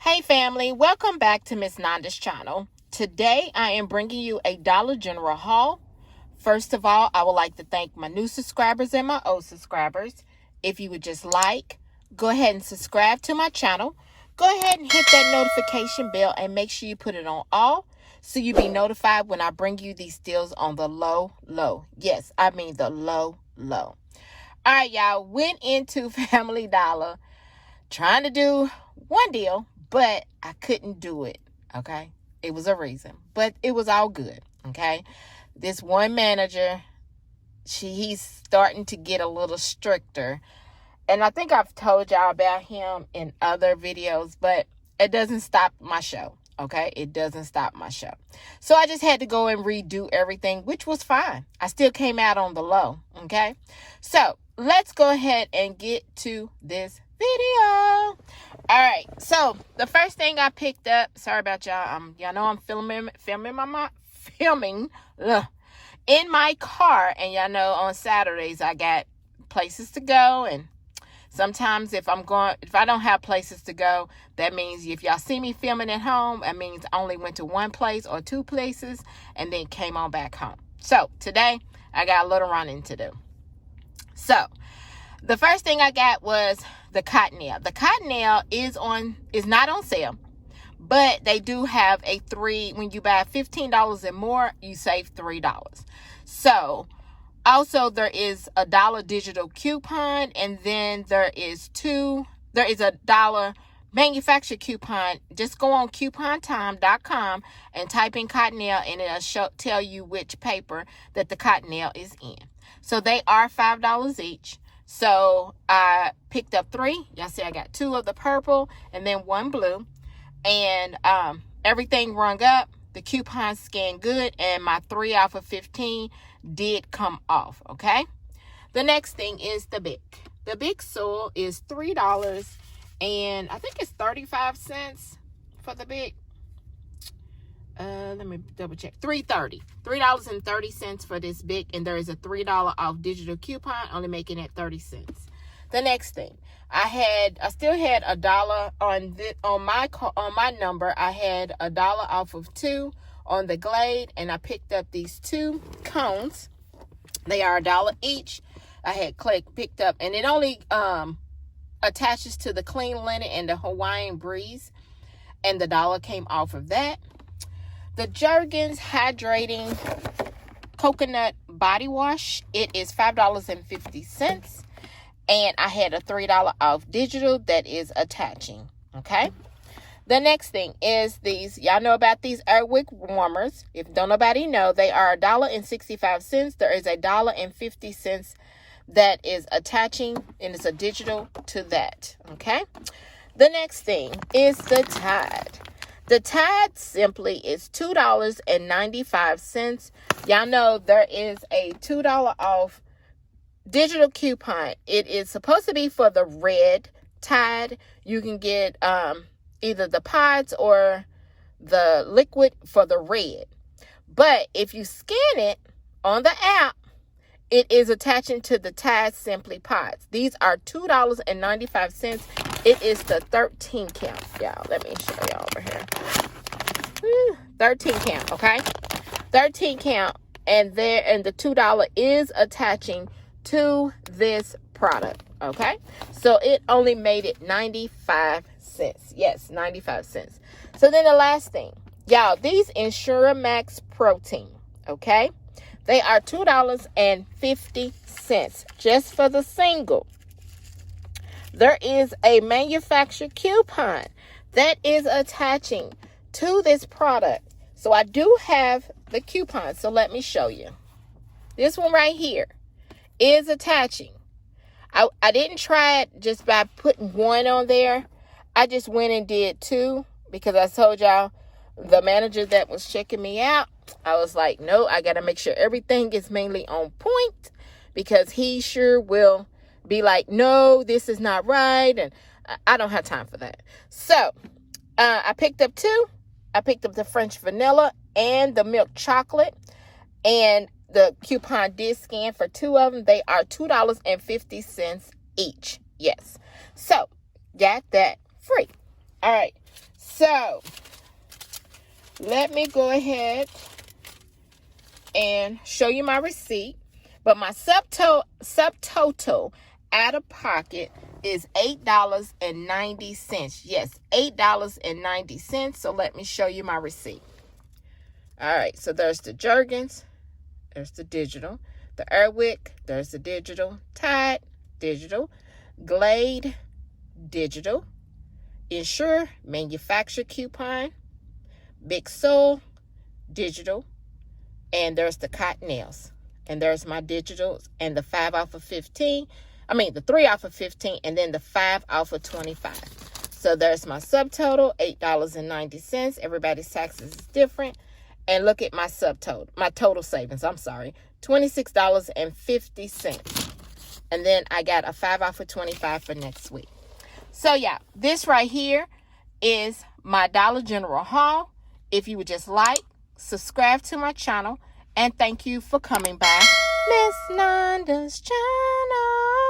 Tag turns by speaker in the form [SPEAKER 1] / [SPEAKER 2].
[SPEAKER 1] Hey family, welcome back to Miss Nanda's channel. Today I am bringing you a Dollar General haul. First of all, I would like to thank my new subscribers and my old subscribers. If you would just go ahead and subscribe to my channel. Go ahead and hit that notification bell and make sure you put it on all so you'll be notified when I bring you these deals on the low. Yes, I mean the low. All right, y'all, went into Family Dollar trying to do one deal, but I couldn't do it, okay? It was a reason, but it was all good, okay? This one manager, he's starting to get a little stricter, and I think I've told y'all about him in other videos, but it doesn't stop my show, okay? It doesn't stop my show. So I just had to go and redo everything, which was fine. I still came out on the low, okay? So let's go ahead and get to this video. All right, so the first thing I picked up, sorry about y'all. Y'all know I'm filming in my car, and y'all know on Saturdays I got places to go, and sometimes if I don't have places to go, that means if y'all see me filming at home, that means I only went to one place or two places and then came on back home. So today I got a little running to do. So the first thing I got was the cottonelle. The cottonelle is not on sale, but they do have when you buy $15 and more, you save $3. So also there is a $1 digital coupon, and then there is a $1 manufacturer coupon. Just go on coupontime.com and type in cottonelle, and it'll tell you which paper that the cottonelle is in. So they are $5 each. So I picked up 3. Y'all see I got 2 of the purple and then 1 blue. And everything rung up. The coupon scanned good. And my 3 off of 15 did come off. Okay. The next thing is the Bic. The Bic Soul is $3. And I think it's 35 cents for the Bic. Let me double check. $3.30 for this Bic, and there is a $3 off digital coupon, only making it 30 cents. The next thing, I still had $1 on my number. I had $1 off of 2 on the Glade, and I picked up these 2 cones. They are $1 each. I had picked up, and it only attaches to the Clean Linen and the Hawaiian Breeze, and the $1 came off of that. The Jergens Hydrating Coconut Body Wash, it is $5.50. And I had a $3 off digital that is attaching. Okay. The next thing is these. Y'all know about these Airwick warmers. If don't nobody know, they are $1.65. There is $1.50 that is attaching, and it's a digital to that. Okay. The next thing is the Tide. The Tide simply is $2.95. Y'all know there is a $2 off digital coupon. It is supposed to be for the red Tide. You can get either the pods or the liquid for the red. But if you scan it on the app, it is attaching to the Tide Simply Pods. These are $2.95. It is the 13 count, y'all. Let me show y'all over here. 13 count, okay? 13 count, and the $2 is attaching to this product, okay? So it only made it 95 cents. Yes, 95 cents. So then the last thing, y'all, these Ensure Max Protein, okay? They are $2.50 just for the single. There is a manufacturer coupon that is attaching to this product. So I do have the coupon. So let me show you. This one right here is attaching. I didn't try it just by putting 1 on there. I just went and did 2 because I told y'all the manager that was checking me out, I was like, no, I got to make sure everything is mainly on point, because he sure will be like, no, this is not right. And I don't have time for that. So I picked up 2. I picked up the French vanilla and the milk chocolate, and the coupon did scan for 2 of them. They are $2.50 each. Yes. So got that free. All right. So let me go ahead and show you my receipt. But my subtotal out of pocket is $8.90. Yes, $8.90. So let me show you my receipt. All right, so there's the Jergens, there's the digital, the Airwick, there's the digital, Tide, digital, Glade, digital, Ensure manufacturer coupon, Big Soul, digital, and there's the Cottonelles. And there's my digitals and the 5 off of 15. I mean, the 3 off of 15 and then the 5 off of 25. So there's my subtotal, $8.90. Everybody's taxes is different. And look at my subtotal, my total savings, I'm sorry, $26.50. And then I got a 5 off of 25 for next week. So yeah, this right here is my Dollar General haul. If you would just like, subscribe to my channel, and thank you for coming by Miss Nanda's channel.